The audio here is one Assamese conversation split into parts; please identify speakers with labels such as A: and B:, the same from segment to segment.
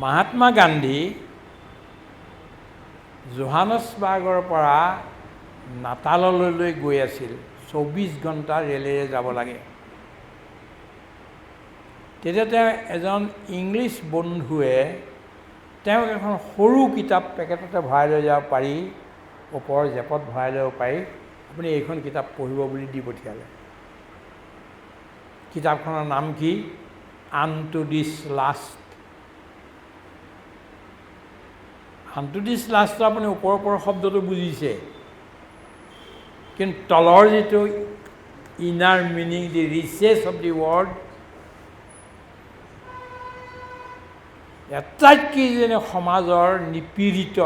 A: মহাত্মা গান্ধী জোহান্সবাৰ্গৰ পৰা নাটাললৈ গৈ আছিল 24 ঘণ্টা ৰেলেৰে যাব লাগে তেতিয়া তেওঁ এজন ইংলিছ বন্ধুৱে তেওঁক এখন সৰু কিতাপ পেকেটতে ভৰাই লৈ যাব পাৰি ওপৰৰ জেপত ভৰাই ল'ব পাৰি আপুনি এইখন কিতাপ পঢ়িব বুলি দি পঠিয়ালে কিতাপখনৰ নাম কি আনটু দিছ লাষ্ট আনটু দিছ লাষ্টটো আপুনি ওপৰৰ শব্দটো বুজিছে কিন্তু তলৰ যিটো inner meaning the reaches of the word আটাইতকৈ যেনে সমাজৰ নিপীড়িত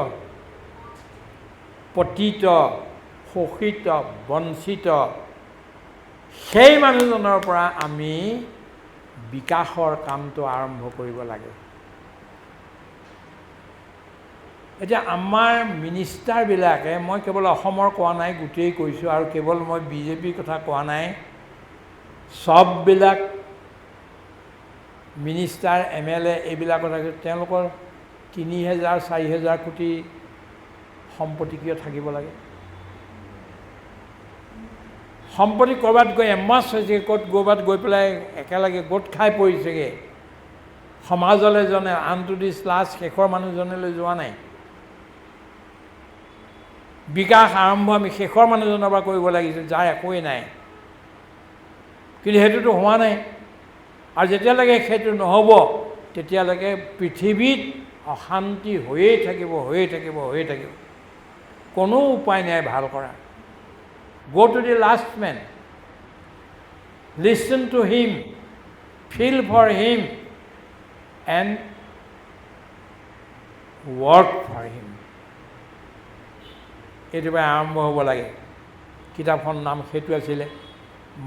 A: পতিত শোষিত বঞ্চিত সেই মানুহজনৰ পৰা আমি বিকাশৰ কামটো আৰম্ভ কৰিব লাগে এতিয়া আমাৰ মিনিষ্টাৰবিলাকে মই কেৱল অসমৰ কোৱা নাই গোটেই কৈছোঁ আৰু কেৱল মই বিজেপিৰ কথা কোৱা নাই সববিলাক মিনিষ্টাৰ MLA এইবিলাকৰ তেওঁলোকৰ 3000-4000 কোটি সম্পত্তি কিয় থাকিব লাগে সম্পত্তি ক'ৰবাত গৈ এমাছ হৈছে ক'ত ক'ৰবাত গৈ পেলাই একেলগে গোট খাই পৰিছেগৈ সমাজলৈ জনে আনটু দিছ লাষ্ট শেষৰ মানুহজনলৈ যোৱা নাই বিকাশ আৰম্ভ আমি শেষৰ মানুহজনৰ পৰা কৰিব লাগিছিল যাৰ একোৱেই নাই কিন্তু সেইটোতো হোৱা নাই আৰু যেতিয়ালৈকে সেইটো নহ'ব তেতিয়ালৈকে পৃথিৱীত অশান্তি হৈয়ে থাকিব কোনো উপায় নাই ভাল কৰা go to the last man listen to him feel for him and work for him এইটো আৰম্ভ হ'ব লাগে কিতাপখনৰ নাম সেইটো আছিলে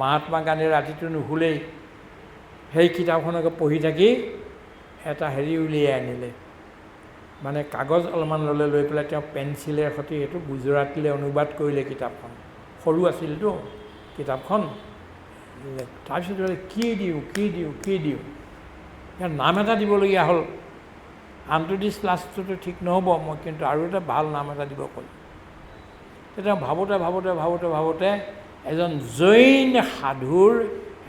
A: মহাত্মা গান্ধী ৰাতিটো নুশুলেই সেই কিতাপখনকে পঢ়ি থাকি এটা হেৰি উলিয়াই আনিলে মানে কাগজ অলপমান ল'লে লৈ পেলাই তেওঁ পেঞ্চিলেৰ সৈতে এইটো গুজৰাটীলৈ অনুবাদ কৰিলে কিতাপখন সৰু আছিলতো কিতাপখন তাৰপিছত কি দিওঁ ইয়াৰ নাম এটা দিবলগীয়া হ'ল আনটু দিছ লাষ্টটো ঠিক নহ'ব মই কিন্তু আৰু এটা ভাল নাম এটা দিব ক'লোঁ তেতিয়া ভাবোঁতে এজন জৈন সাধুৰ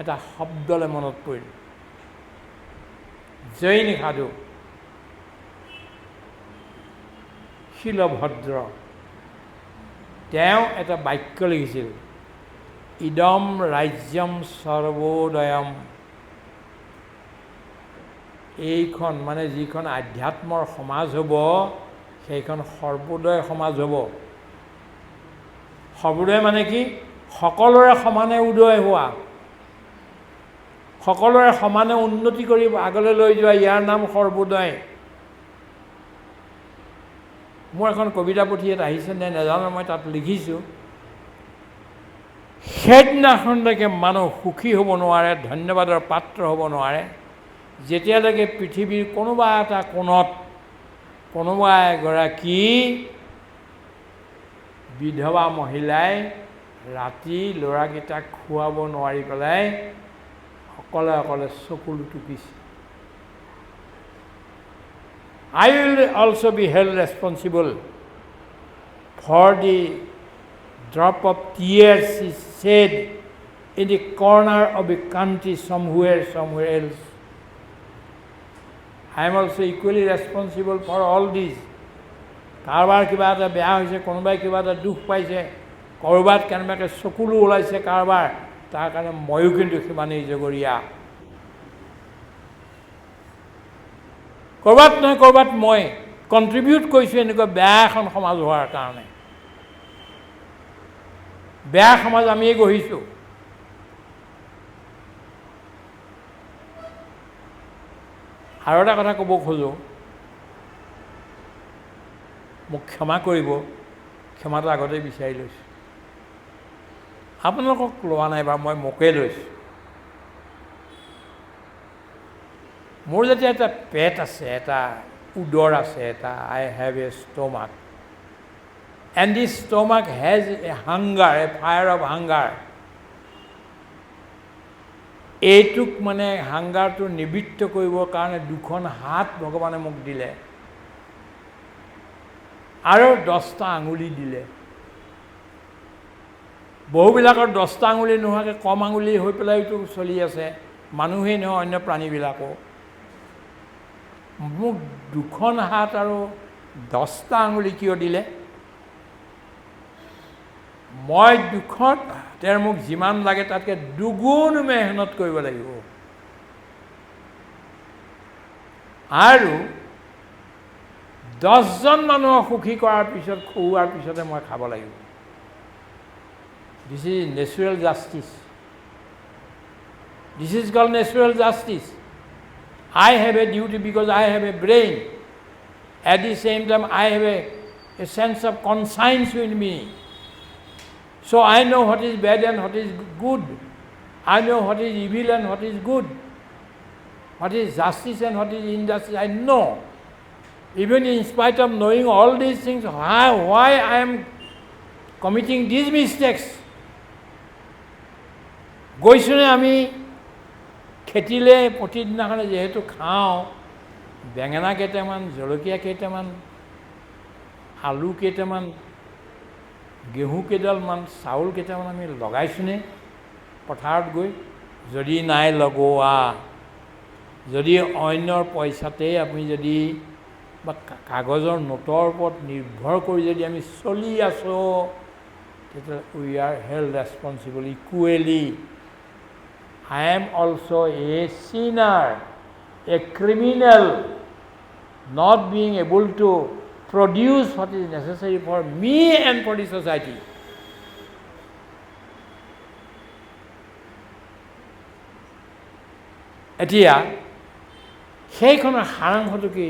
A: এটা শব্দলৈ মনত পৰিল জৈন সাধু শিলভদ্ৰ তেওঁ এটা বাক্য লিখিছিল ইদম ৰাজ্যম সৰ্বোদয়ম এইখন মানে যিখন আধ্যাত্মৰ সমাজ হ'ব সেইখন সৰ্বোদয় সমাজ হ'ব সৰ্বোদয় মানে কি সকলোৰে সমানে উদয় হোৱা সকলোৰে সমানে উন্নতি কৰি আগলৈ লৈ যোৱা ইয়াৰ নাম সৰ্বোদয় মোৰ এখন কবিতা পুথি ইয়াত আহিছে নে নাজানো মই তাত লিখিছোঁ সেইদিনাখনলৈকে মানুহ সুখী হ'ব নোৱাৰে ধন্যবাদৰ পাত্ৰ হ'ব নোৱাৰে যেতিয়ালৈকে পৃথিৱীৰ কোনোবা এটা কোণত কোনোবা এগৰাকী বিধৱা মহিলাই ৰাতি ল'ৰাকেইটাক খুৱাব নোৱাৰি পেলাই অকলে চকুলো টুকিছে I will also be held responsible for the drop of tears she shed in the corner of the country somewhere else. I am also equally responsible for all this. কাৰোবাৰ কিবা এটা বেয়া হৈছে কোনোবাই কিবা এটা দুখ পাইছে ক'ৰবাত কেনেবাকৈ চকুলো ওলাইছে কাৰোবাৰ তাৰ কাৰণে ময়ো কিন্তু সিমানেই জগৰীয়া ক'ৰবাত নহয় ক'ৰবাত মই কণ্ট্ৰিবিউট কৰিছোঁ এনেকুৱা বেয়া এখন সমাজ হোৱাৰ কাৰণে বেয়া সমাজ আমিয়ে গঢ়িছোঁ আৰু এটা কথা ক'ব খোজোঁ মোক ক্ষমা কৰিব ক্ষমাটো আগতেই বিচাৰি লৈছোঁ আপোনালোকক লোৱা নাই বা মই মোকেই লৈছোঁ মোৰ যেতিয়া এটা পেট আছে এটা উদৰ আছে এটা I have a stomach and this stomach has a hunger a fire of hunger এইটোক মানে হাংগাৰটো নিবৃত্ত কৰিবৰ কাৰণে 2খন হাত ভগৱানে মোক দিলে আৰু 10টা আঙুলি দিলে। বহুবিলাকৰ 10টা আঙুলি নোহোৱাকৈ কম আঙুলি হৈ পেলাইতো চলি আছে, মানুহেই নহয় অন্য প্ৰাণীবিলাকো। মোক 2খন হাত আৰু 10টা আঙুলি কিয় দিলে? মই 2খন তেওঁৰ মোক যিমান লাগে তাতকৈ দুগুণ মেহনত কৰিব লাগিব আৰু 10জন মানুহক সুখী কৰাৰ পিছত খুওৱাৰ পিছতে মই খাব লাগিব। This is natural justice. This is called natural justice. I have a duty because I have a brain. At the same time, I have a sense of conscience with me. So I know what is bad and what is good. I know what is evil and what is good. What is justice and what is injustice, I know. Even in spite of knowing all these things, why I am committing these mistakes? গৈছোনে আমি খেতিলে প্ৰতিদিনাখনে যেহেতু খাওঁ, বেঙেনা কেইটামান, জলকীয়া কেইটামান, আলু কেইটামান, গেহু কেইডালমান, চাউল কেইটামান আমি লগাইছোনে পথাৰত গৈ? যদি নাই লগোৱা, যদি অন্যৰ পইচাতেই আপুনি যদি বা কাগজৰ নোটৰ ওপৰত নিৰ্ভৰ কৰি যদি আমি চলি আছোঁ, তেতিয়াহ'লে we are held responsible equally. I am also a sinner, a criminal, not being able to produce what is necessary for me and for the society. এতিয়া সেইখনৰ সাৰাংশটো কি?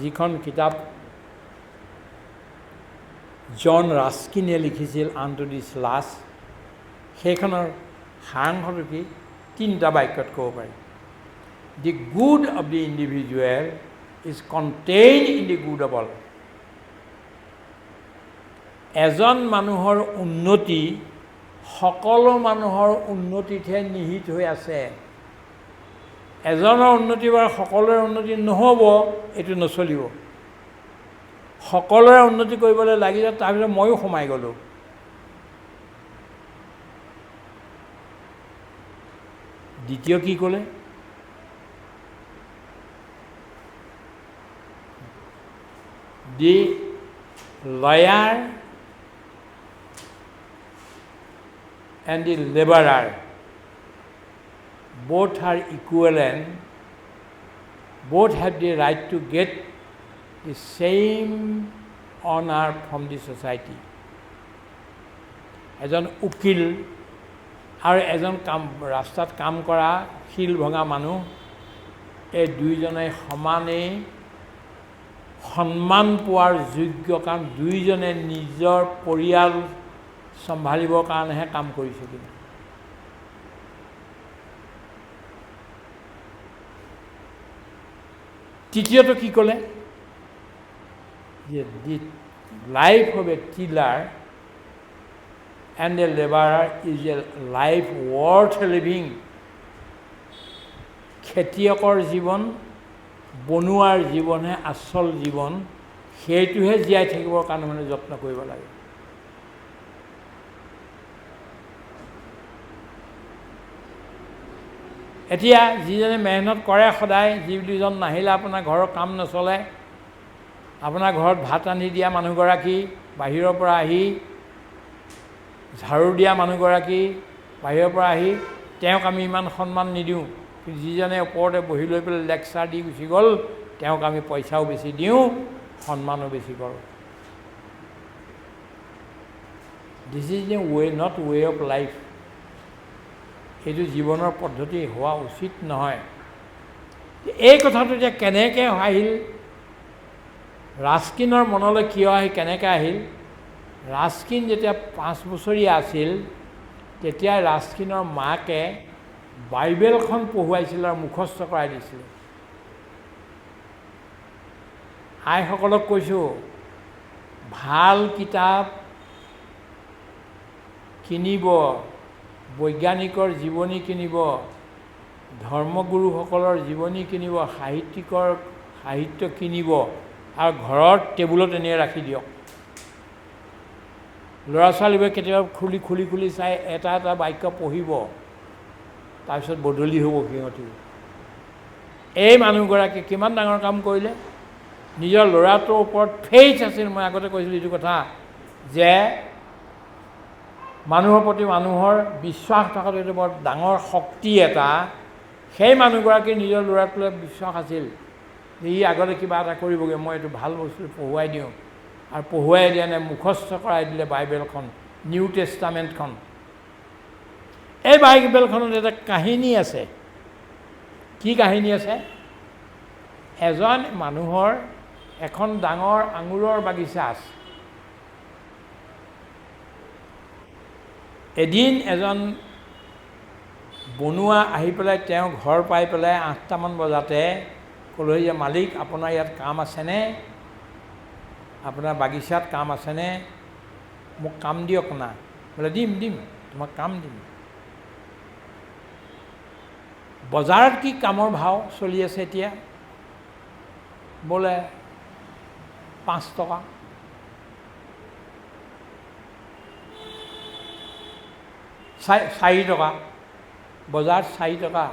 A: যিখন কিতাপ জন ৰাস্কিনে লিখিছিল আনটু দিছ লাষ্ট, সেইখনৰ সাৰাংশটো কি? 3টা বাক্যত ক'ব পাৰি। The good of the individual is contained in the good of all. এজন মানুহৰ উন্নতি সকলো মানুহৰ উন্নতিতহে নিহিত হৈ আছে। এজনৰ উন্নতি বা সকলোৰে উন্নতি নহ'ব, এইটো নচলিব। সকলোৰে উন্নতি কৰিবলৈ লাগিলে, তাৰপিছত ময়ো সোমাই গ'লোঁ। দ্বিতীয় কি ক'লে? দি lower and the laborer both are equivalent, both have the right to get the same honor from the society. এজন উকিল আৰু এজন ৰাস্তাত কাম কৰা শিল ভঙা মানুহ, এই দুইজনে সমানেই সন্মান পোৱাৰ যোগ্য, কাৰণ দুইজনে নিজৰ পৰিয়াল চম্ভালিবৰ কাৰণেহে কাম কৰিছে। কিন্তু তৃতীয়টো কি ক'লে? যে the life of a tiller and a labourer is a life worth living. খেতিয়কৰ জীৱন, বনোৱাৰ জীৱনহে আচল জীৱন, সেইটোহে জীয়াই থাকিবৰ কাৰণে মানে যত্ন কৰিব লাগে। এতিয়া যিজনে মেহনত কৰে সদায়, যি দুজন নাহিলে আপোনাৰ ঘৰৰ কাম নচলে, আপোনাৰ ঘৰত ভাত ৰান্ধি দিয়া মানুহগৰাকী, বাহিৰৰ পৰা আহি ঝাৰু দিয়া মানুহগৰাকী, বাহিৰৰ পৰা আহি, তেওঁক আমি ইমান সন্মান নিদিওঁ। কিন্তু যিজনে ওপৰতে বহি লৈ পেলাই লেকচাৰ দি গুচি গ'ল, তেওঁক আমি পইচাও বেছি দিওঁ, সন্মানো বেছি কৰোঁ। This is a way, not way of life. এইটো জীৱনৰ পদ্ধতি হোৱা উচিত নহয়। এই কথাটো এতিয়া কেনেকৈ আহিল, ৰাস্কিনৰ মনলৈ কিয় আহিল, কেনেকৈ আহিল? ৰাস্কিন যেতিয়া 5 বছৰীয়া আছিল, তেতিয়া ৰাস্কিনৰ মাকে বাইবেলখন পঢ়ুৱাইছিল আৰু মুখস্থ কৰাই দিছিল। আইসকলক কৈছোঁ, ভাল কিতাপ কিনিব, বৈজ্ঞানিকৰ জীৱনী কিনিব, ধৰ্মগুৰুসকলৰ জীৱনী কিনিব, সাহিত্য কিনিব আৰু ঘৰত টেবুলত এনেই ৰাখি দিয়ক। ল'ৰা ছোৱালীবোৰে কেতিয়াবা খুলি চাই এটা বাক্য পঢ়িব, তাৰপিছত বদলি হ'ব সিহঁতি। এই মানুহগৰাকীয়ে কিমান ডাঙৰ কাম কৰিলে। নিজৰ ল'ৰাটোৰ ওপৰত ফেইথ আছিল। মই আগতে কৈছিলোঁ এইটো কথা যে মানুহৰ প্ৰতি মানুহৰ বিশ্বাস থকাটো এইটো বৰ ডাঙৰ শক্তি এটা। সেই মানুহগৰাকীৰ নিজৰ ল'ৰাটোলৈ বিশ্বাস আছিল যে ই আগতে কিবা এটা কৰিবগৈ, মই এইটো ভাল বস্তু পঢ়ুৱাই দিওঁ। আৰু পঢ়ুৱাই দিয়া নাই, মুখস্থ কৰাই দিলে বাইবেলখন, নিউ টেষ্টামেণ্টখন। এই বাইবেলখনত এটা কাহিনী আছে। কি কাহিনী আছে? এজন মানুহৰ এখন ডাঙৰ আঙুৰৰ বাগিচা আছে। এদিন এজন বনুৱা আহি পেলাই তেওঁ ঘৰ পাই পেলাই 8টামান বজাতে ক'লেহি যে মালিক, আপোনাৰ ইয়াত কাম আছেনে? আপোনাৰ বাগিচাত কাম আছেনে? মোক কাম দিয়ক না। বোলে দিম, তোমাক কাম দিম। বজাৰত কি কামৰ ভাও চলি আছে এতিয়া? বোলে 5 টকা। চাৰি টকা। বজাৰত 4 টকা।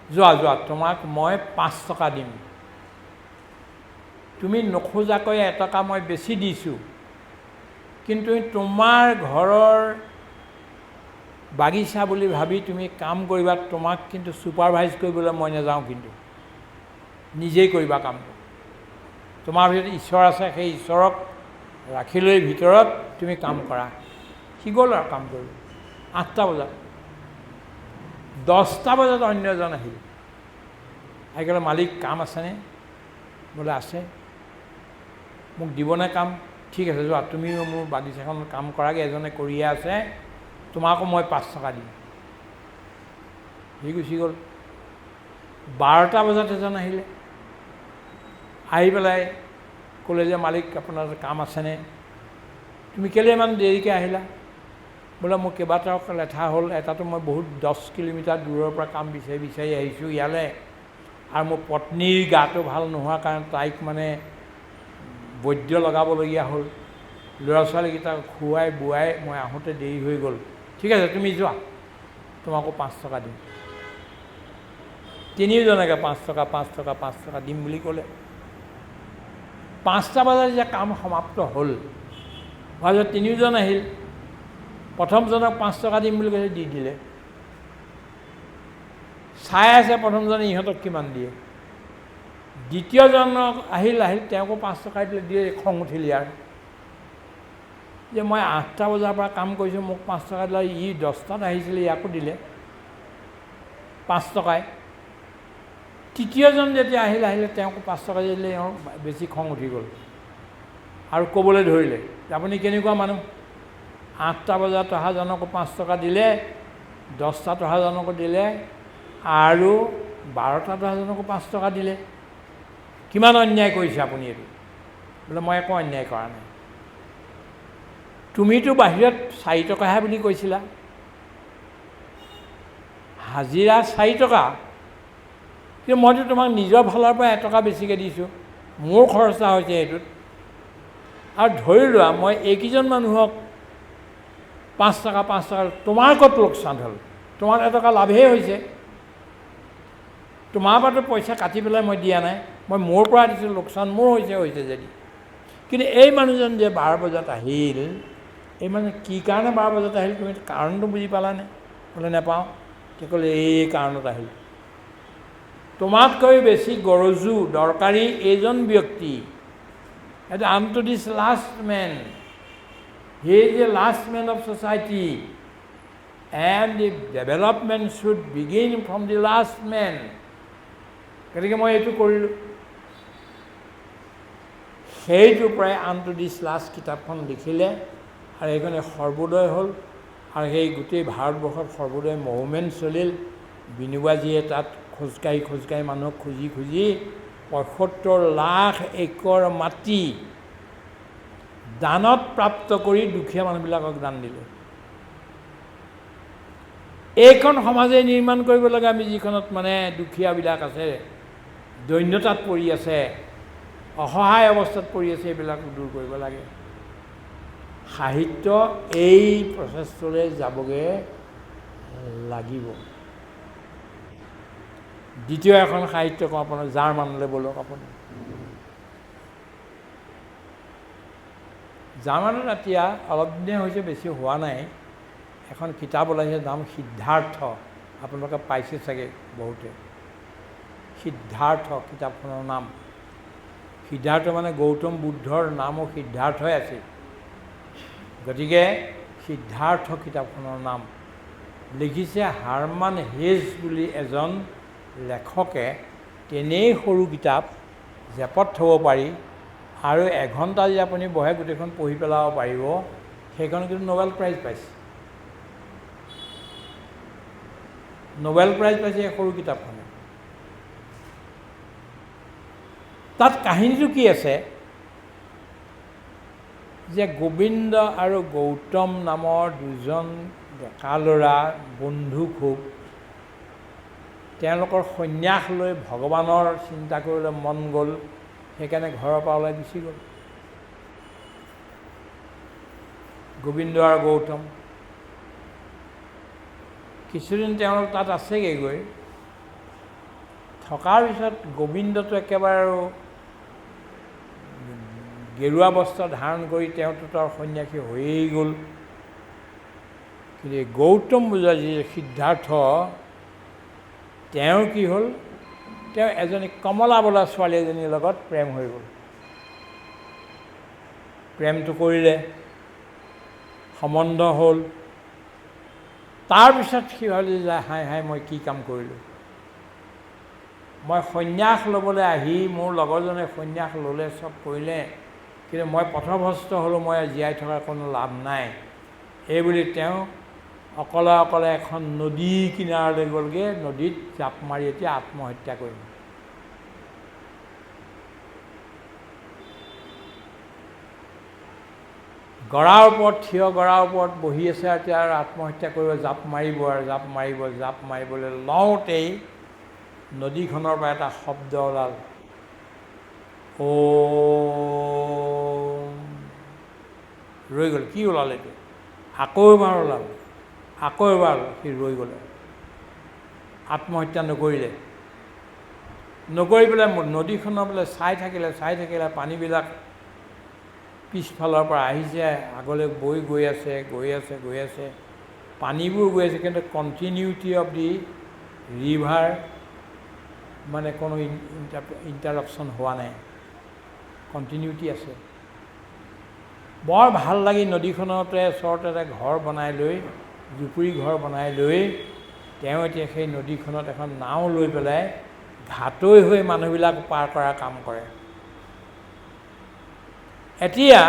A: যোৱা, তোমাক মই 5 টকা দিম। তুমি নোখোজাকৈ 1 টকা মই বেছি দিছোঁ, কিন্তু তোমাৰ ঘৰৰ বাগিচা বুলি ভাবি তুমি কাম কৰিবা। তোমাক কিন্তু ছুপাৰভাইজ কৰিবলৈ মই নাযাওঁ, কিন্তু নিজেই কৰিবা কামটো। তোমাৰ ভিতৰত ঈশ্বৰ আছে, সেই ঈশ্বৰক ৰাখি লৈ ভিতৰত তুমি কাম কৰা। সি গ'ল আৰু কাম কৰিব। 8টা বজাত। 10টা বজাত অন্য এজন আহিল। আহি ক'লে, মালিক কাম আছেনে? বোলে আছে। মোক দিবনে কাম? ঠিক আছে, যোৱা, তুমিও মোৰ বাগিচাখন কাম কৰাগৈ, এজনে কৰিয়ে আছে, তোমাকো মই 5 টকা দিম। সি গুচি গ'ল। 12টা বজাত এজন আহিলে। আহি পেলাই ক'লে যে মালিক, আপোনাৰ কাম আছেনে? তুমি কেলৈ ইমান দেৰিকৈ আহিলা? বোলে মোৰ কেইবাটাও লেঠা হ'ল। এটাতো মই বহুত 10 কিলোমিটাৰ দূৰৰ পৰা কাম বিচাৰি আহিছোঁ ইয়ালৈ, আৰু মোৰ পত্নীৰ গাটো ভাল নোহোৱাৰ কাৰণে তাইক মানে বৈদ্য লগাবলগীয়া হ'ল। ল'ৰা ছোৱালীকেইটাক খুৱাই বোৱাই মই আহোঁতে দেৰি হৈ গ'ল। ঠিক আছে, তুমি যোৱা, তোমাকো 5 টকা দিম। তিনিওজনকে 5 টকা দিম বুলি ক'লে। 5টা বজাত যেতিয়া কাম সমাপ্ত হ'ল, তাৰপিছত তিনিওজন আহিল। প্ৰথমজনক 5 টকা দিম বুলি কৈছে, দি দিলে। চাই আছে প্ৰথমজনে ইহঁতক কিমান দিয়ে। দ্বিতীয়জনক আহিল, তেওঁকো 5 টকা দিয়ে। খং উঠিলে আৰু যে মই 8টা বজাৰ পৰা কাম কৰিছোঁ, মোক 5 টকা দিলে। ই 10টাত আহিছিলে, ইয়াকো দিলে 5 টকাই। তৃতীয়জন যেতিয়া আহিলে, তেওঁকো 5 টকা দিলে। এওঁ বেছি খং উঠি গ'ল আৰু ক'বলৈ ধৰিলে যে আপুনি কেনেকুৱা মানুহ, 8টা বজাত অহাজনকো 5 টকা দিলে, 10টাত অহাজনকো দিলে, আৰু 12টাত অহাজনকো 5 টকা দিলে। কিমান অন্যায় কৰিছে আপুনি এইটো? বোলে মই একো অন্যায় কৰা নাই। তুমিতো বাহিৰত 4 টকাহে বুলি কৈছিলা, হাজিৰা 4 টকা, কিন্তু মইতো তোমাক নিজৰ ফালৰ পৰা 1 টকা বেছিকৈ দিছোঁ। মোৰ খৰচা হৈছে এইটোত। আৰু ধৰি লোৱা মই এইকেইজন মানুহক 5 টকা, তোমাৰ ক'ত লোকচান হ'ল? তোমাৰ 1 টকা লাভেই হৈছে। তোমাৰ পৰাতো পইচা কাটি পেলাই মই দিয়া নাই, মই মোৰ পৰা দিছোঁ, লোকচান মোৰ হৈছে যদি। কিন্তু এই মানুহজন যে 12 বজাত আহিল, এই মানুহ কি কাৰণে 12 বজাত আহিল? তুমি কাৰণটো বুজি পালানে? বোলে নাপাওঁ। তেওঁ ক'লে, এই কাৰণত আহিল। তোমাতকৈ বেছি গৰজু দৰকাৰী এইজন ব্যক্তি, এইটো আনটো this last man. He is the last man of society, and the development should begin from the last man. গতিকে মই এইটো কৰিলোঁ। সেইটোৰ পৰাই আনটো দিছ লাষ্ট কিতাপখন লিখিলে, আৰু এইখনে সৰ্বোদয় হ'ল। আৰু সেই গোটেই ভাৰতবৰ্ষত সৰ্বোদয় মুভমেণ্ট চলিল। বিনোবাজীয়ে তাত খোজকাঢ়ি মানুহক খুজি 75 লাখ একৰ মাটি দানত প্ৰাপ্ত কৰি দুখীয়া মানুহবিলাকক দান দিলে। এইখন সমাজে নিৰ্মাণ কৰিব লাগে। আমি যিখনত মানে দুখীয়াবিলাক আছে, দৈন্যতাত পৰি আছে, অসহায় অৱস্থাত পৰি আছে, এইবিলাক দূৰ কৰিব লাগে। সাহিত্য এই প্ৰচেষ্টালৈ যাবগৈ লাগিব। দ্বিতীয় এখন সাহিত্য কওঁ আপোনাৰ, জাৰ্মানলৈ বলক আপুনি। জাৰ্মানত এতিয়া অলপ দিনে হৈছে, বেছি হোৱা নাই, এখন কিতাপ ওলাইছে, নাম সিদ্ধাৰ্থ। আপোনালোকে পাইছে চাগে বহুতে। সিদ্ধাৰ্থ কিতাপখনৰ নাম। সিদ্ধাৰ্থ মানে গৌতম বুদ্ধৰ নামো সিদ্ধাৰ্থই আছিল, গতিকে সিদ্ধাৰ্থ কিতাপখনৰ নাম। লিখিছে হাৰমান হেজ বুলি এজন লেখকে। তেনেই সৰু কিতাপ, জেপত থ'ব পাৰি, আৰু এঘণ্টা যদি আপুনি বহে গোটেইখন পঢ়ি পেলাব পাৰিব। সেইখন কিন্তু নোবেল প্ৰাইজ পাইছে, নোবেল প্ৰাইজ পাইছে এই সৰু কিতাপখনে। তাত কাহিনীটো কি আছে যে গোবিন্দ আৰু গৌতম নামৰ দুজন ডেকা ল'ৰা, বন্ধু খুব, তেওঁলোকৰ সন্ন্যাস লৈ ভগৱানৰ চিন্তা কৰিবলৈ মন গ'ল, সেইকাৰণে ঘৰৰ পৰা ওলাই গুচি গ'ল। গোবিন্দ আৰু গৌতম কিছুদিন তেওঁলোক তাত আছেগৈ। গৈ থকাৰ পিছত গোবিন্দটো একেবাৰে আৰু গেৰুৱা বস্ত্ৰ ধাৰণ কৰি তেওঁতো তাৰ সন্ন্যাসী হৈয়েই গ'ল। কিন্তু গৌতম বোলা যি সিদ্ধাৰ্থ, তেওঁৰ কি হ'ল, তেওঁ এজনী কমলা বোলা ছোৱালী এজনীৰ লগত প্ৰেম হৈ গ'ল। প্ৰেমটো কৰিলে, সম্বন্ধ হ'ল। তাৰপিছত সি ভাবিলে যে হাই হাই, মই কি কাম কৰিলোঁ। মই সন্ন্যাস ল'বলৈ আহি, মোৰ লগৰজনে সন্ন্যাস ল'লে, চব কৰিলে, কিন্তু মই পথভ্ৰষ্ট হ'লোঁ, মই জীয়াই থকাৰ কোনো লাভ নাই। এইবুলি তেওঁ অকলে অকলে এখন নদীৰ কিনাৰলৈ গ'লগৈ। নদীত জাপ মাৰি এতিয়া আত্মহত্যা কৰিলে। গৰাৰ ওপৰত, থিয় গৰাৰ ওপৰত বহি আছে, আৰু এতিয়া আৰু আত্মহত্যা কৰিব, জাপ মাৰিব আৰু জাপ মাৰিব। জাপ মাৰিবলৈ লওঁতেই নদীখনৰ পৰা এটা শব্দ ওলাল, ৰৈ গ'ল। কি ওলাল এইটো? আকৌ এবাৰ ওলাল, আকৌ এবাৰ সি ৰৈ গ'লে, আত্মহত্যা নকৰিলে। নকৰি পেলাই নদীখনৰ বোলে চাই থাকিলে, পানীবিলাক পিছফালৰ পৰা আহিছে, আগলৈ গৈ আছে। পানীবোৰ গৈ আছে, কিন্তু কণ্টিনিউটি অফ দি ৰিভাৰ মানে কোনো ইণ্টাৰাপশ্যন হোৱা নাই, কণ্টিনিউটি আছে। বৰ ভাল লাগি নদীখনতে ওচৰতে এটা ঘৰ বনাই লৈ, জুপুৰি ঘৰ বনাই লৈ, তেওঁ এতিয়া সেই নদীখনত এখন নাও লৈ পেলাই ঘাটৈ হৈ মানুহবিলাক পাৰ কৰাৰ কাম কৰে। এতিয়া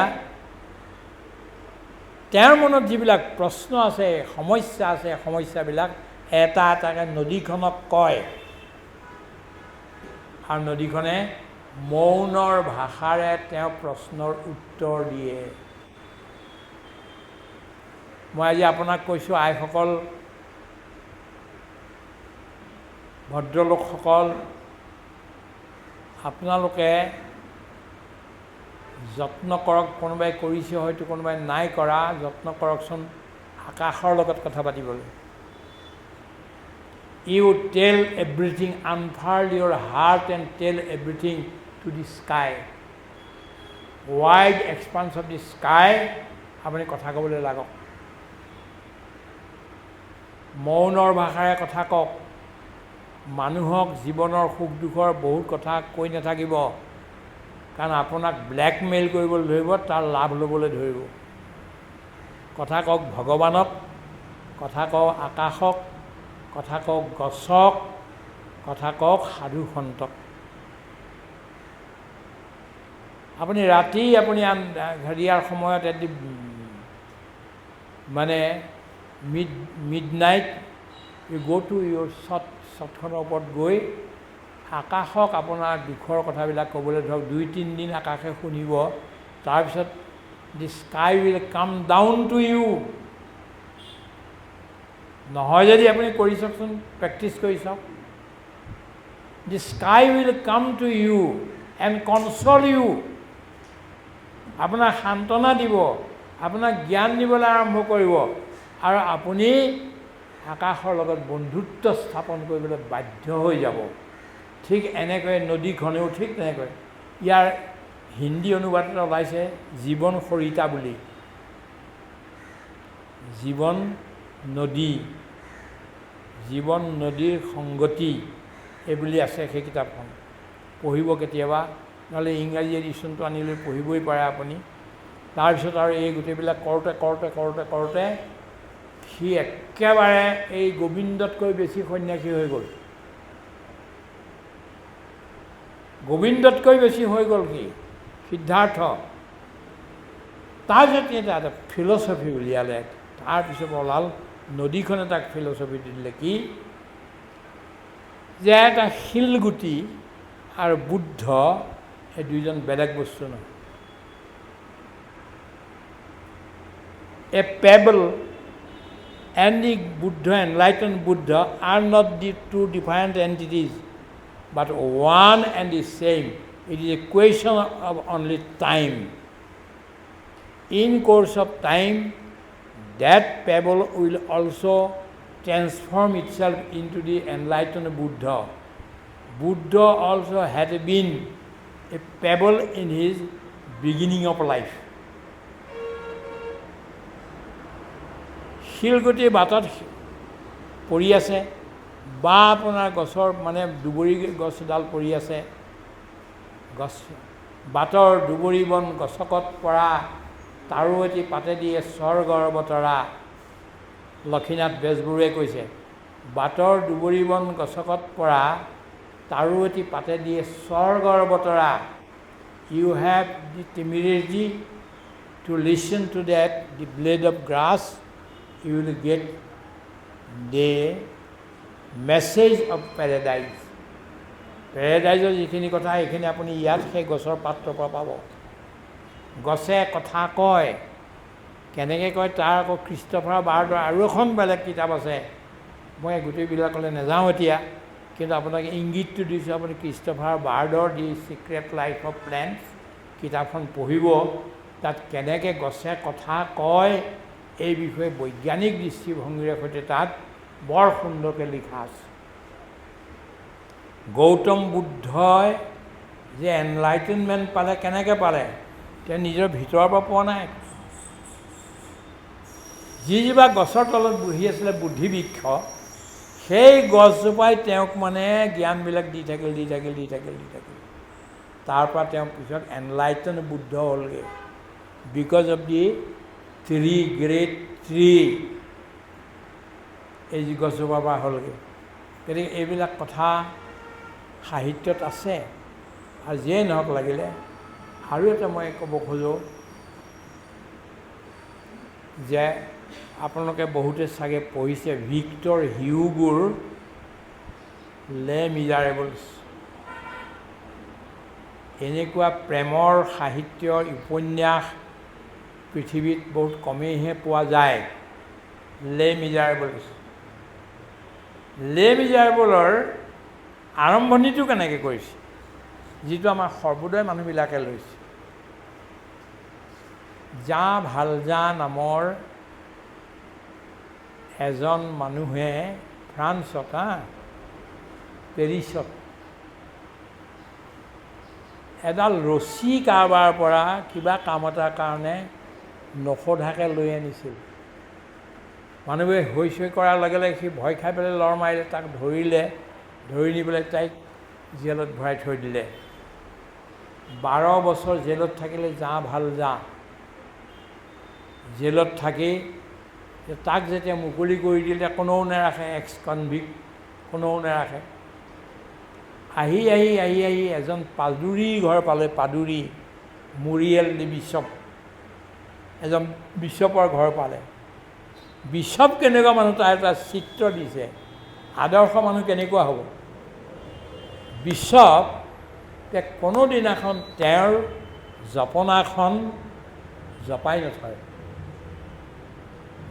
A: তেওঁৰ মনত যিবিলাক প্ৰশ্ন আছে, সমস্যা আছে, সমস্যাবিলাক এটা এটাকৈ নদীখনক কয়, আৰু নদীখনে মৌনৰ ভাষাৰে তেওঁ প্ৰশ্নৰ উত্তৰ দিয়ে। মই আজি আপোনাক কৈছোঁ, আইসকল, ভদ্ৰলোকসকল, আপোনালোকে যত্ন কৰক। কোনোবাই কৰিছে হয়তো, কোনোবাই নাই কৰা, যত্ন কৰকচোন আকাশৰ লগত কথা পাতিবলৈ। You tell everything, unfurl your heart and tell everything to the sky, wide expanse of the sky. আপুনি কথা ক'বলৈ লাগক, মৌনৰ ভাষাৰে কথা কওক। মানুহক জীৱনৰ সুখ দুখৰ বহুত কথা কৈ নাথাকিব, কাৰণ আপোনাক ব্লেকমেইল কৰিবলৈ ধৰিব, তাৰ লাভ ল'বলৈ ধৰিব। কথা কওক ভগৱানক, কথা কওক আকাশক, কথা কওক গছক, কথা কওক সাধু সন্তক। আপুনি ৰাতি হেৰিয়াৰ সময়ত এটি মানে মিডনাইট ইউ গ' টু ইয়'ৰ ছটখনৰ ওপৰত গৈ আকাশক আপোনাৰ দুখৰ কথাবিলাক ক'বলৈ ধৰক। 2-3 দিন আকাশে শুনিব, তাৰপিছত the sky will come down to you নহয় যদি আপুনি কৰি চাওকচোন, প্ৰেক্টিছ কৰি চাওক। The sky will come to you and console you. আপোনাক সান্তনা দিব, আপোনাক জ্ঞান দিবলৈ আৰম্ভ কৰিব, আৰু আপুনি আকাশৰ লগত বন্ধুত্ব স্থাপন কৰিবলৈ বাধ্য হৈ যাব। ঠিক এনেকৈ নদীখনেও ঠিক তেনেকৈ। ইয়াৰ হিন্দী অনুবাদ এটা ওলাইছে জীৱন সৰিতা বুলি। জীৱন নদী, জীৱন নদীৰ সংগতি এইবুলি আছে সেই কিতাপখন। পঢ়িব কেতিয়াবা, নহ'লে ইংৰাজী এডিশ্যনটো আনি লৈ পঢ়িবই পাৰে আপুনি। তাৰপিছত আৰু এই গোটেইবিলাক কৰোঁতে কৰোঁতে কৰোঁতে কৰোঁতে সি একেবাৰে এই গোবিন্দতকৈ বেছি সন্ন্যাসী হৈ গ'ল। গোবিন্দতকৈ বেছি হৈ গ'ল সি সিদ্ধাৰ্থ। তাৰপিছত এটা ফিলচফি উলিয়ালে। তাৰপিছত ওলাল নদীখনে তাক ফিলচফি দিলে কি, যে এটা শিলগুটি আৰু বুদ্ধ এই দুইজন বেলেগ বস্তু নহয়। এ payable and the Buddha, enlightened Buddha, are not the two different entities, but one and the same. It is a question of only time. In course of time, that pebble will also transform itself into the enlightened Buddha. Buddha also had been a pebble in his beginning of life. শিলগুটি বাটত পৰি আছে, বা আপোনাৰ গছৰ মানে দুবৰি গছ এডাল পৰি আছে, গছ বাটৰ দুবৰি বন গছকত পৰা তাৰো এটি পাতে দিয়ে স্বৰ্গৰ বতৰা। লক্ষ্মীনাথ বেজবৰুৱাই কৈছে, বাটৰ দুবৰি বন গছকত পৰা তাৰো এটি পাতে দিয়ে স্বৰ্গৰ বতৰা। You have the timidity to listen to date the blade of grass, you will get the message of paradise. পেৰাডাইজৰ যিখিনি কথা সেইখিনি আপুনি ইয়াত সেই গছৰ পাত্ৰৰ পৰা পাব। গছে কথা কয়, কেনেকৈ কয় তাৰ আকৌ ক্ৰিষ্টফাৰ বাৰ্ডৰ আৰু এখন বেলেগ কিতাপ আছে। মই গোটেইবিলাকলৈ নাযাওঁ এতিয়া, কিন্তু আপোনাক ইংগিতটো দিছোঁ। আপুনি ক্ৰিষ্টফাৰ বাৰ্ডৰ the secret life of plants কিতাপখন পঢ়িব। তাত কেনেকৈ গছে কথা কয় এই বিষয়ে বৈজ্ঞানিক দৃষ্টিভংগীৰে সৈতে তাত বৰ সুন্দৰকৈ লিখা আছে। গৌতম বুদ্ধই যে এনলাইটেনমেণ্ট পালে, কেনেকৈ পালে? তেওঁ নিজৰ ভিতৰৰ পৰা পোৱা নাই। যিজোপা গছৰ তলত বহি আছিলে বুদ্ধিবৃক্ষ, সেই গছজোপাই তেওঁক মানে জ্ঞানবিলাক দি থাকিল। তাৰপৰা তেওঁ পিছত এনলাইটেন বুদ্ধ হ'লগৈ, because of the great tree. এই যি গছজোপাৰ পৰা হ'লগৈ। গতিকে এইবিলাক কথা সাহিত্যত আছে। আৰু যিয়ে নহওক লাগিলে আৰু এটা মই ক'ব খোজোঁ যে আপোনালোকে বহুতে চাগে পঢ়িছে ভিক্টৰ হিউগোৰ লে মিজাৰেবলছ। এনেকুৱা প্ৰেমৰ সাহিত্যৰ উপন্যাস পৃথিৱীত বহুত কমেইহে পোৱা যায়। লে মিজাৰেবলৰ আৰম্ভণিটো কেনেকৈ কৰিছে, যিটো আমাৰ সৰ্বদয় মানুহবিলাকে লৈছে। জা ভালজা নামৰ এজন মানুহে ফ্ৰান্সত, পেৰিছত এডাল ৰছী কাৰোবাৰ পৰা কিবা কাম এটাৰ কাৰণে নসোধাকৈ লৈ আনিছিল। মানুহবোৰে হৈ চৈ কৰাৰ লগে লগে সি ভয় খাই পেলাই লৰ মাৰিলে, তাক ধৰিলে, ধৰি নি পেলাই তাইক জেলত ভৰাই থৈ দিলে। 12 বছৰ জেলত থাকিলে জা ভালজা। জেলত থাকি তাক যেতিয়া মুকলি কৰি দিলে, কোনেও নাৰাখে, এক্স কনভিক্ট কোনেও নাৰাখে। আহি এজন পাদুৰী ঘৰ পালে, পাদুৰী মুৰিয়েল দি বিশ্বপ, এজন বিশ্বপৰ ঘৰ পালে। বিশ্বপ কেনেকুৱা মানুহ তাৰ এটা চিত্ৰ দিছে, আদৰ্শ মানুহ কেনেকুৱা হ'ব। বিশ্বপ কোনো দিনাখন তেওঁৰ জপনাখন জপাই নথয়।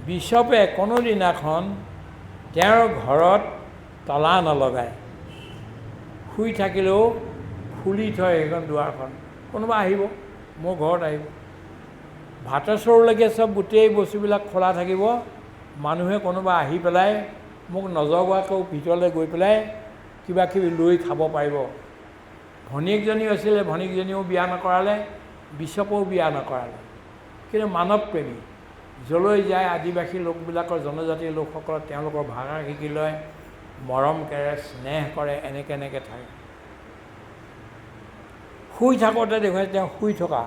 A: বিশ্বপে কোনো দিনাখন তেওঁৰ ঘৰত তলা নলগায়, শুই থাকিলেও খুলি থয় সেইখন দুৱাৰখন, কোনোবা আহিব মোৰ ঘৰত আহিব। ভাতৰ চৰুলৈকে চব গোটেই বস্তুবিলাক খোলা থাকিব, মানুহে কোনোবা আহি পেলাই মোক নজগোৱাকৈও ভিতৰলৈ গৈ পেলাই কিবা কিবি লৈ খাব পাৰিব। ভনীয়েকজনীও আছিলে, ভনীয়েকজনীও বিয়া নকৰালে, বিশ্বপেও বিয়া নকৰালে, কিন্তু মানৱপ্ৰেমী। যলৈ যায় আদিবাসী লোকবিলাকৰ, জনজাতিৰ লোকসকলক তেওঁলোকৰ ভাষা শিকি লয়, মৰম কৰে, স্নেহ কৰে, এনেকৈ থাকে। শুই থাকোঁতে দেখুৱাই তেওঁ শুই থকা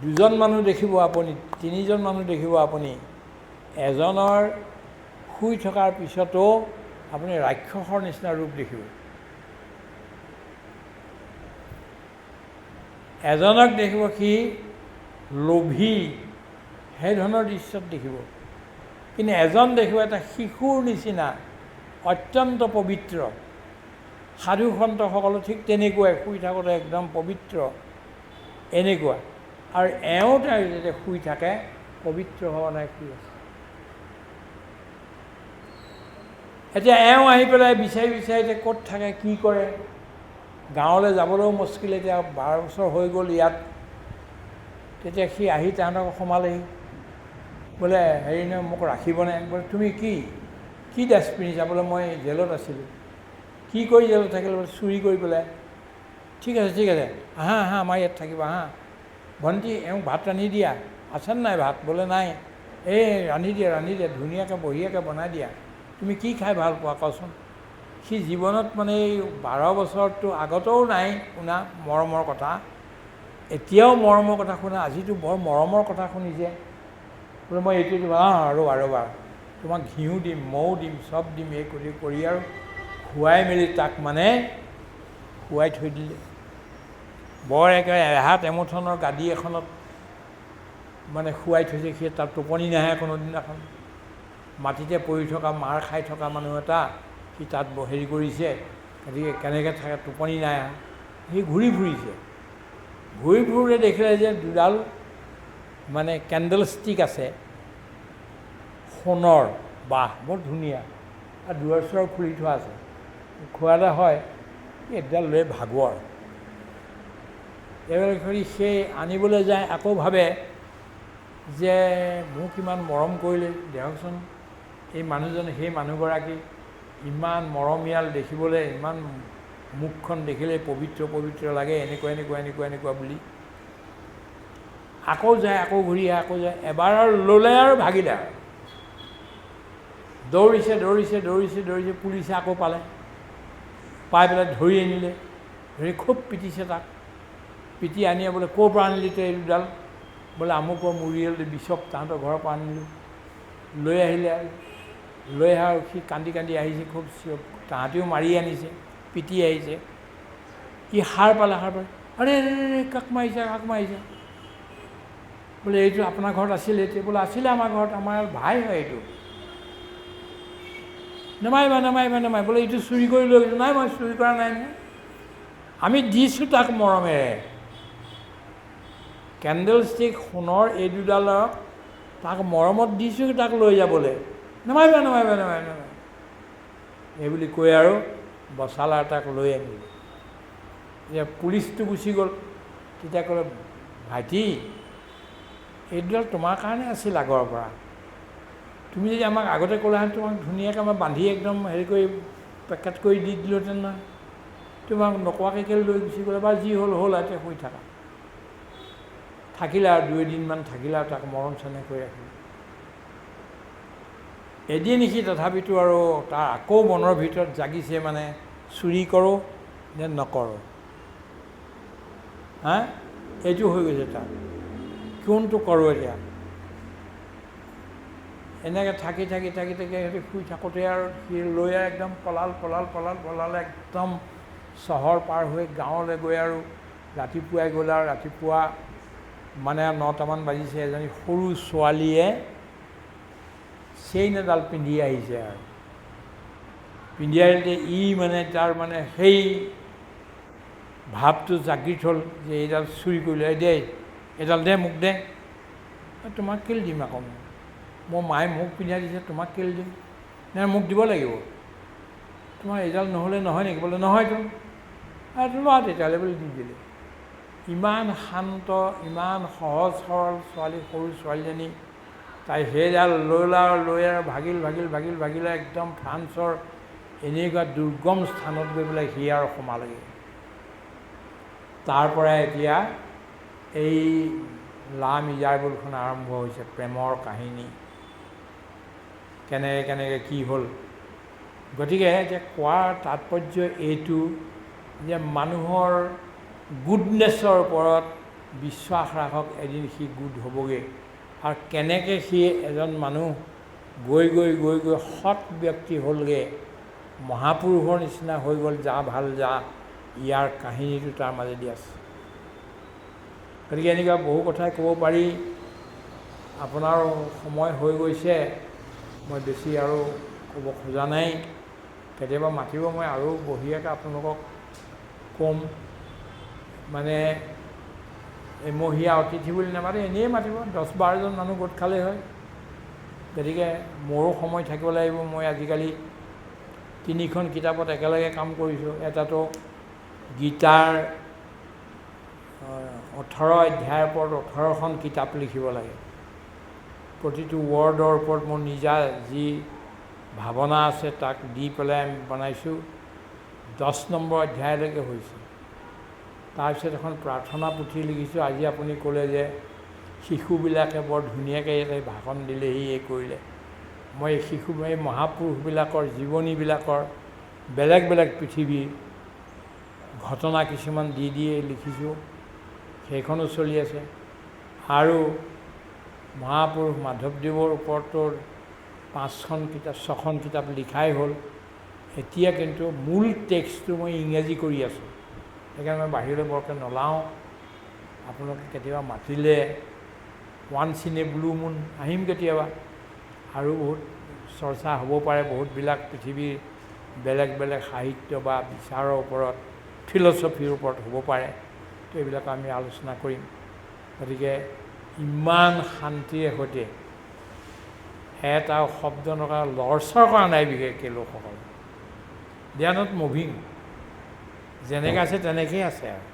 A: দুজন মানুহ দেখিব আপুনি, তিনিজন মানুহ দেখিব আপুনি। এজনৰ শুই থকাৰ পিছতো আপুনি ৰাক্ষসৰ নিচিনা ৰূপ দেখিব। এজনক দেখিব সি লোভী, সেই ধৰণৰ দৃশ্যত দেখিব। কিন্তু এজন দেখিব এটা শিশুৰ নিচিনা অত্যন্ত পবিত্ৰ। সাধু সন্তসকলো ঠিক তেনেকুৱাই, শুই থাকোঁতে একদম পবিত্ৰ এনেকুৱা। আৰু এওঁ তাৰ যেতিয়া শুই থাকে পবিত্ৰ ভাৱনাই শুই আছে। এতিয়া এওঁ আহি পেলাই বিচাৰি বিচাৰি এতিয়া ক'ত থাকে, কি কৰে, গাঁৱলৈ যাবলৈও মুস্কিল। এতিয়া 12 বছৰ হৈ গ'ল ইয়াত। তেতিয়া সি আহি তাহাঁতক সোমালেহি, বোলে হেৰি নহয় মোক ৰাখিবনে? বোলে তুমি কি ড্ৰেছ পিন্ধিছা? বোলে মই জেলত আছিলোঁ। কি কৰি জেলত থাকিলে? বোলে চুৰি কৰি পেলাই। ঠিক আছে ঠিক আছে, আহা আহা আমাৰ ইয়াত থাকিবা, আহা। ভণ্টি এওঁক ভাত ৰান্ধি দিয়া। আছেনে নাই ভাত? বোলে নাই। এই ৰান্ধি দিয়া ধুনীয়াকৈ বঢ়িয়াকৈ বনাই দিয়া। তুমি কি খাই ভাল পোৱা কচোন? সি জীৱনত মানে এই 12 বছৰটো আগতেও নাই শুনা মৰমৰ কথা, এতিয়াও মৰমৰ কথা শুনা, আজিতো বৰ মৰমৰ কথা শুনিছে। বোলে মই এইটো দিম, ৰ'বা তোমাক ঘিউ দিম, মৌ দিম, চব দিম, এই কৰি আৰু খুৱাই মেলি তাক মানে খুৱাই থৈ দিলে। বৰ একেবাৰে এহাত এমুঠনৰ গাদী এখনত মানে শুৱাই থৈছে। সি তাত টোপনি নাহে কোনোদিনাখন। মাটিতে পৰি থকা, মাৰ খাই থকা মানুহ এটা সি তাত হেৰি কৰিছে, গতিকে কেনেকৈ থাকে, টোপনি নাই। সি ঘূৰি ফুৰোঁতে দেখিলে যে দুডাল মানে কেণ্ডেল ষ্টিক আছে, সোণৰ বাঁহ, বৰ ধুনীয়া, আৰু দুৱাৰ চোৱাৰ খুলি থোৱা আছে। খোৱালে হয়, এডাল লৈ ভাগৰ। এইবিলাক কৰি সেই আনিবলৈ যায়, আকৌ ভাবে যে মোক ইমান মৰম কৰিলে, দেহকচোন এই মানুহজনে, সেই মানুহগৰাকী ইমান মৰমীয়াল দেখিবলৈ, ইমান মুখখন দেখিলে পবিত্ৰ লাগে, এনেকুৱা বুলি। আকৌ যায়, আকৌ ঘূৰি আহে, আকৌ যায়। এবাৰ আৰু ল'লে আৰু ভাগিলে আৰু। দৌৰিছে, পুলিচে আকৌ পালে, পাই পেলাই ধৰি আনিলে, ধৰি খুব পিটিছে তাক। পিটি আনি বোলে ক'ৰ পৰা আনিলি তই এই দুডাল? বোলে আমুকৰ মুৰিয়েল বিশ্বপ তাহাঁতৰ ঘৰৰ পৰা আনিলোঁ। লৈ আহিলে আৰু লৈ অহা আৰু সি কান্দি আহিছে, খুব তাহাঁতেও মাৰি আনিছে, পিটি আহিছে। সি সাৰ পালে, আৰে কাক মাৰিছে? বোলে এইটো আপোনাৰ ঘৰত আছিলে? এতিয়া বোলে আছিলে আমাৰ ঘৰত, আমাৰ ভাই হয় এইটো। নেমাৰিবা। বোলে এইটো চুৰি কৰি লৈ গৈছোঁ। নাই, মই চুৰি কৰা নাই নহয়, আমি দিছোঁ তাক মৰমেৰে। কেণ্ডেল ষ্টিক সোণৰ এই দুডালক তাক মৰমত দিছোঁ তাক লৈ যাবলৈ। নেমাৰিবা এই বুলি কৈ আৰু বচালে আৰু তাক লৈ আনিলে। এতিয়া পুলিচটো গুচি গ'ল। তেতিয়া ক'লে, ভাইটি এই দুডাল তোমাৰ কাৰণে আছিল আগৰ পৰা, তুমি যদি আমাক আগতে ক'লাহেঁতেন তোমাক ধুনীয়াকৈ আমাৰ বান্ধি একদম হেৰি কৰি পেকেট কৰি দি দিলোঁহেঁতেন নহয়, তোমাক নোকোৱাকৈ কেলৈ লৈ গুচি গ'লে? বা যি হ'ল এতিয়া শুই থাকিলে আৰু 2-এদিনমান থাকিলে আৰু তাক মৰম চেনেহ কৰি ৰাখিলে। এদিন সি তথাপিতো আৰু তাৰ আকৌ মনৰ ভিতৰত জাগিছে, মানে চুৰি কৰোঁ নে নকৰোঁ, এইটো হৈ গৈছে তাৰ, কোনটো কৰোঁ এতিয়া। এনেকৈ থাকি সিহঁতে শুই থাকোঁতে আৰু সি লৈ একদম পলালে একদম চহৰ পাৰ হৈ গাঁৱলৈ গৈ আৰু ৰাতিপুৱাই গ'ল। আৰু ৰাতিপুৱা মানে 9টামান বাজিছে, এজনী সৰু ছোৱালীয়ে চেইন এডাল পিন্ধি আহিছে। আৰু পিন্ধি আহিলে মানে তাৰ মানে সেই ভাৱটো জাগৃত হ'ল যে এইডাল চুৰি কৰিলে, দে এইডাল দে, মোক দে। তোমাক কেলৈ দিম আকৌ, মোৰ মায়ে মোক পিন্ধাই দিছে, তোমাক কেলৈ দিম? নে মোক দিব লাগিব? তোমাৰ ৰিজাল্ট নহ'লে নহয় নেকি? বোলে নহয়তো। আৰু লোৱা তেতিয়াহ'লে বুলি দি দিলে। ইমান শান্ত, ইমান সহজ সৰল ছোৱালী, সৰু ছোৱালীজনী, তাই সেইডাল লৈ আৰু ভাগিল একদম ফ্ৰান্সৰ এনেকুৱা দুৰ্গম স্থানত গৈ পেলাই সি আৰু সোমালেগৈ। তাৰ পৰা এতিয়া এই লা মিজাৰবলখন আৰম্ভ হৈছে, প্ৰেমৰ কাহিনী। কেনেকৈ কি হ'ল। গতিকে এতিয়া কোৱাৰ তাৎপৰ্য এইটো যে মানুহৰ গুডনেছৰ ওপৰত বিশ্বাস ৰাখক, এদিন সি গুড হ'বগৈ। আৰু কেনেকৈ সি এজন মানুহ গৈ সৎ ব্যক্তি হ'লগৈ, মহাপুৰুষৰ নিচিনা হৈ গ'ল, যা ভাল যা, ইয়াৰ কাহিনীটো তাৰ মাজেদি আছে। গতিকে এনেকুৱা বহু কথাই ক'ব পাৰি। আপোনাৰ সময় হৈ গৈছে, মই বেছি আৰু ক'ব খোজা নাই। কেতিয়াবা মাতিব, মই আৰু বঢ়িয়াকৈ আপোনালোকক ক'ম। মানে এমহীয়া অতিথি বুলি নামাতে, এনেই মাতিব, 10-12জন মানুহ গোট খালেই হয়। গতিকে মোৰো সময় থাকিব লাগিব। মই আজিকালি 3খন কিতাপত একেলগে কাম কৰিছোঁ। এটাতো গীতাৰ 18 অধ্যায়ৰ ওপৰত 18খন কিতাপ লিখিব লাগে। প্ৰতিটো ৱৰ্ডৰ ওপৰত মোৰ নিজা যি ভাৱনা আছে তাক দি পেলাই আমি বনাইছোঁ। 10 নম্বৰ অধ্যায়লৈকে হৈছে। তাৰপিছত এখন প্ৰাৰ্থনা পুথি লিখিছোঁ। আজি আপুনি ক'লে যে শিশুবিলাকে বৰ ধুনীয়াকৈ ইয়াতে ভাষণ দিলেহি, এই কৰিলে। মই এই মহাপুৰুষবিলাকৰ জীৱনীবিলাকৰ বেলেগ পৃথিৱীৰ ঘটনা কিছুমান দি লিখিছোঁ, সেইখনো চলি আছে। আৰু মহাপুৰুষ মাধৱদেৱৰ ওপৰতো 6খন কিতাপ লিখাই হ'ল। এতিয়া কিন্তু মূল টেক্সটটো মই ইংৰাজী কৰি আছোঁ, সেইকাৰণে মই বাহিৰলৈ বৰকৈ নোলাওঁ। আপোনালোকে কেতিয়াবা মাতিলে ওৱান্স ইন এ ব্লু মুন আহিম কেতিয়াবা। আৰু বহুত চৰ্চা হ'ব পাৰে, বহুতবিলাক পৃথিৱীৰ বেলেগ সাহিত্য বা বিচাৰৰ ওপৰত, ফিলচফিৰ ওপৰত হ'ব পাৰে। তো এইবিলাক আমি আলোচনা কৰিম। গতিকে ইমান শান্তিৰে সৈতে এটা শব্দ নকৰা, লৰচৰ কৰা নাই বিশেষকৈ লোকসকল। দে আৰ নট মুভিং, যেনেকৈ আছে তেনেকৈয়ে আছে আৰু।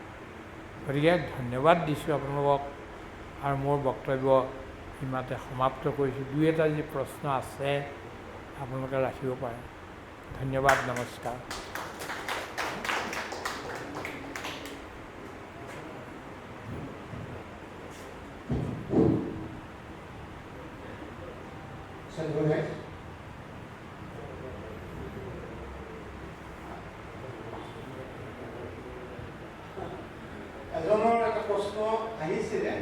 A: গতিকে ধন্যবাদ দিছোঁ আপোনালোকক, আৰু মোৰ বক্তব্য ইমানতে সমাপ্ত কৰিছোঁ। 2-এটা যি প্ৰশ্ন আছে আপোনালোকে ৰাখিব পাৰে। ধন্যবাদ, নমস্কাৰ।
B: এজনৰ এটা প্ৰশ্ন আহিছিলে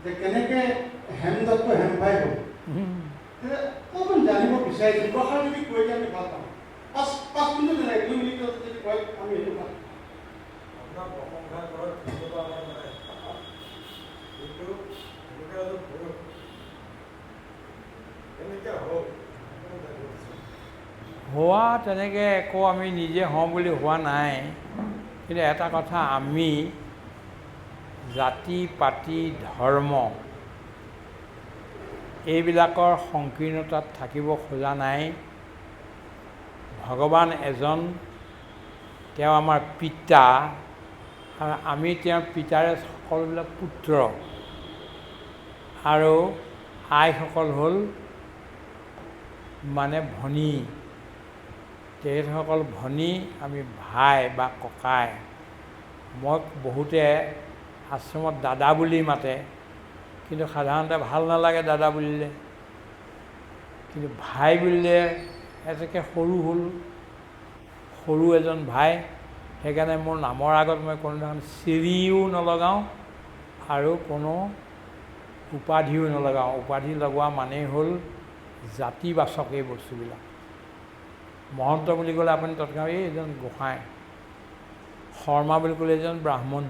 B: যে কেনেকৈ হেমদত্ত হেম্পাই হ'ল। অকণমান জানিব বিচাৰিছোঁ, প্ৰসাৰ যদি কৈ দিয়ে আমি ভাল পাম। 5 মিনিট নালাগে, 2 মিনিটত যদি কয় আমি সেইটো ভাল পাম।
C: আপোনাক প্ৰশংসা কৰাৰ যোগ্যতা আমাৰ নাই, কিন্তু কেনেকৈ হ'ল
A: হোৱা তেনেকৈ একো আমি নিজে হওঁ বুলি হোৱা নাই। কিন্তু এটা কথা, আমি জাতি পাতি ধৰ্ম এইবিলাকৰ সংকীৰ্ণতাত থাকিব খোজা নাই। ভগৱান এজন, তেওঁ আমাৰ পিতা, আৰু আমি তেওঁৰ পিতাৰে সকলোবিলাক পুত্ৰ, আৰু আইসকল হ'ল মানে ভনী। তেখেতসকল ভনী, আমি ভাই বা ককাই। মই বহুতে আশ্ৰমত দাদা বুলি মাতে, কিন্তু সাধাৰণতে ভাল নালাগে দাদা বুলিলে। কিন্তু ভাই বুলিলে এতেকে সৰু এজন ভাই। সেইকাৰণে মোৰ নামৰ আগত মই কোনোদিনাখন চিৰিও নলগাওঁ আৰু কোনো উপাধিও নলগাওঁ। উপাধি লগোৱা মানেই হ'ল জাতিবাচক এই বস্তুবিলাক। মহন্ত বুলি ক'লে আপুনি তৎক্ষণাৎ এইজন গোসাঁই, শৰ্মা বুলি ক'লে এজন ব্ৰাহ্মণ,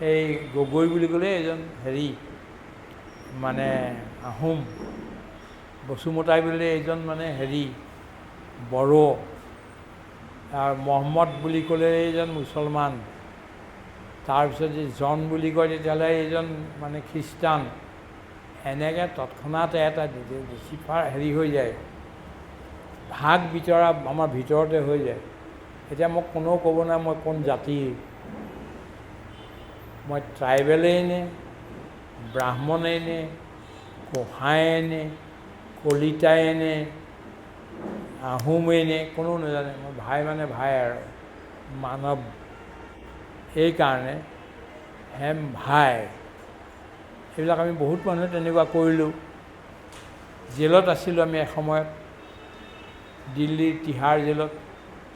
A: এই গগৈ বুলি ক'লে এজন মানে আহোম, বসুমতাই বুলি এইজন মানে বড়ো, আৰু মহম্মদ বুলি ক'লে এইজন মুছলমান, তাৰপিছত যদি জন বুলি কয় তেতিয়াহ'লে এইজন মানে খ্ৰীষ্টান। এনেকৈ তৎক্ষণাত এটা চিফাৰ হৈ যায়। ভাগ বিচৰা আমাৰ ভিতৰতে হৈ যায়। এতিয়া মোক কোনেও ক'ব নাই মই কোন জাতিৰ, মই ট্ৰাইবেলেই নে, ব্ৰাহ্মণেই নে, গোহাঁয়ে নে, কলিতাই নে, আহোমেই নে, কোনেও নাজানে। মই ভাই মানে ভাই আৰু মানৱ। সেইকাৰণে হেম ভাই এইবিলাক আমি বহুত মানুহে তেনেকুৱা কৰিলোঁ। জেলত আছিলোঁ আমি এসময়ত, দিল্লীৰ তিহাৰ জেলত।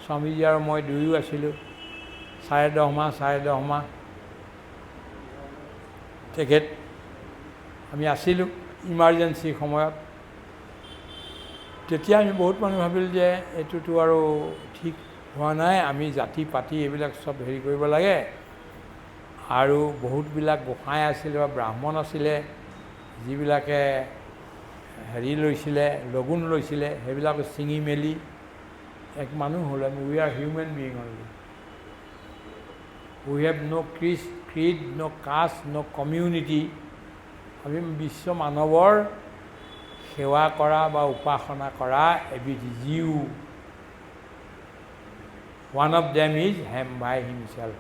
A: স্বামীজী আৰু মই দুয়ো আছিলোঁ, 10.5 মাহ। তেখেত আমি আছিলোঁ ইমাৰ্জেঞ্চিৰ সময়ত। তেতিয়া আমি বহুত মানুহ ভাবিলোঁ যে এইটোতো আৰু ঠিক হোৱা নাই, আমি জাতি পাতি এইবিলাক চব হেৰি কৰিব লাগে। আৰু বহুতবিলাক গোসাঁই আছিলে বা ব্ৰাহ্মণ আছিলে যিবিলাকে হেৰি লৈছিলে, লগুণ লৈছিলে, সেইবিলাকো ছিঙি মেলি এক মানুহ হ'ল আমি। We are human being only. We have no' creed, no' caste, no' community. আমি বিশ্ব মানৱৰ সেৱা কৰা বা উপাসনা কৰা এবিধ জীৱ। One of them is Hem ভাই হিমছেল্ফ।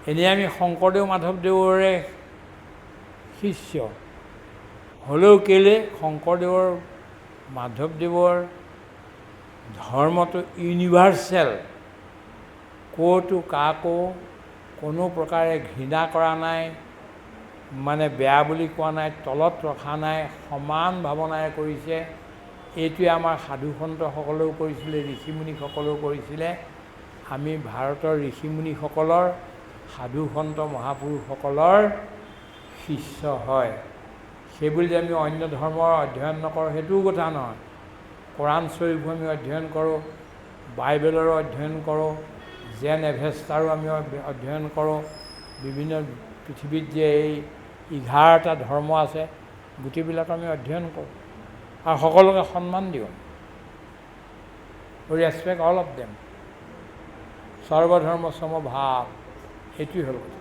A: এনেই আমি শংকৰদেৱ মাধৱদেৱৰে শিষ্য হ'লেও কেলে শংকৰদেৱৰ মাধৱদেৱৰ ধৰ্মটো ইউনিভাৰ্চেল। ক'তো কাকো কোনো প্ৰকাৰে ঘৃণা কৰা নাই, মানে বেয়া বুলি কোৱা নাই, তলত ৰখা নাই, সমান ভাৱনাৰে কৰিছে। এইটোৱে আমাৰ সাধু সন্তসকলেও কৰিছিলে, ঋষিমুনিসকলেও কৰিছিলে। আমি ভাৰতৰ ঋষিমুনিসকলৰ, সাধু সন্ত মহাপুৰুষসকলৰ শিষ্য হয়। সেইবুলি যে আমি অন্য ধৰ্মৰ অধ্যয়ন নকৰোঁ সেইটোও কথা নহয়। কোৰাণ শ্বৰীফো আমি অধ্যয়ন কৰোঁ, বাইবেলৰো অধ্যয়ন কৰোঁ, জেন এভেষ্টাৰো আমি অধ্যয়ন কৰোঁ। বিভিন্ন পৃথিৱীত যে এই 11টা ধৰ্ম আছে গোটেইবিলাক আমি অধ্যয়ন কৰোঁ আৰু সকলোকে সন্মান দিওঁ। উই ৰেচপেক্ট অল অফ দেম। সৰ্বধৰ্ম সমভাৱ, সেইটোৱেই হ'ল কথা।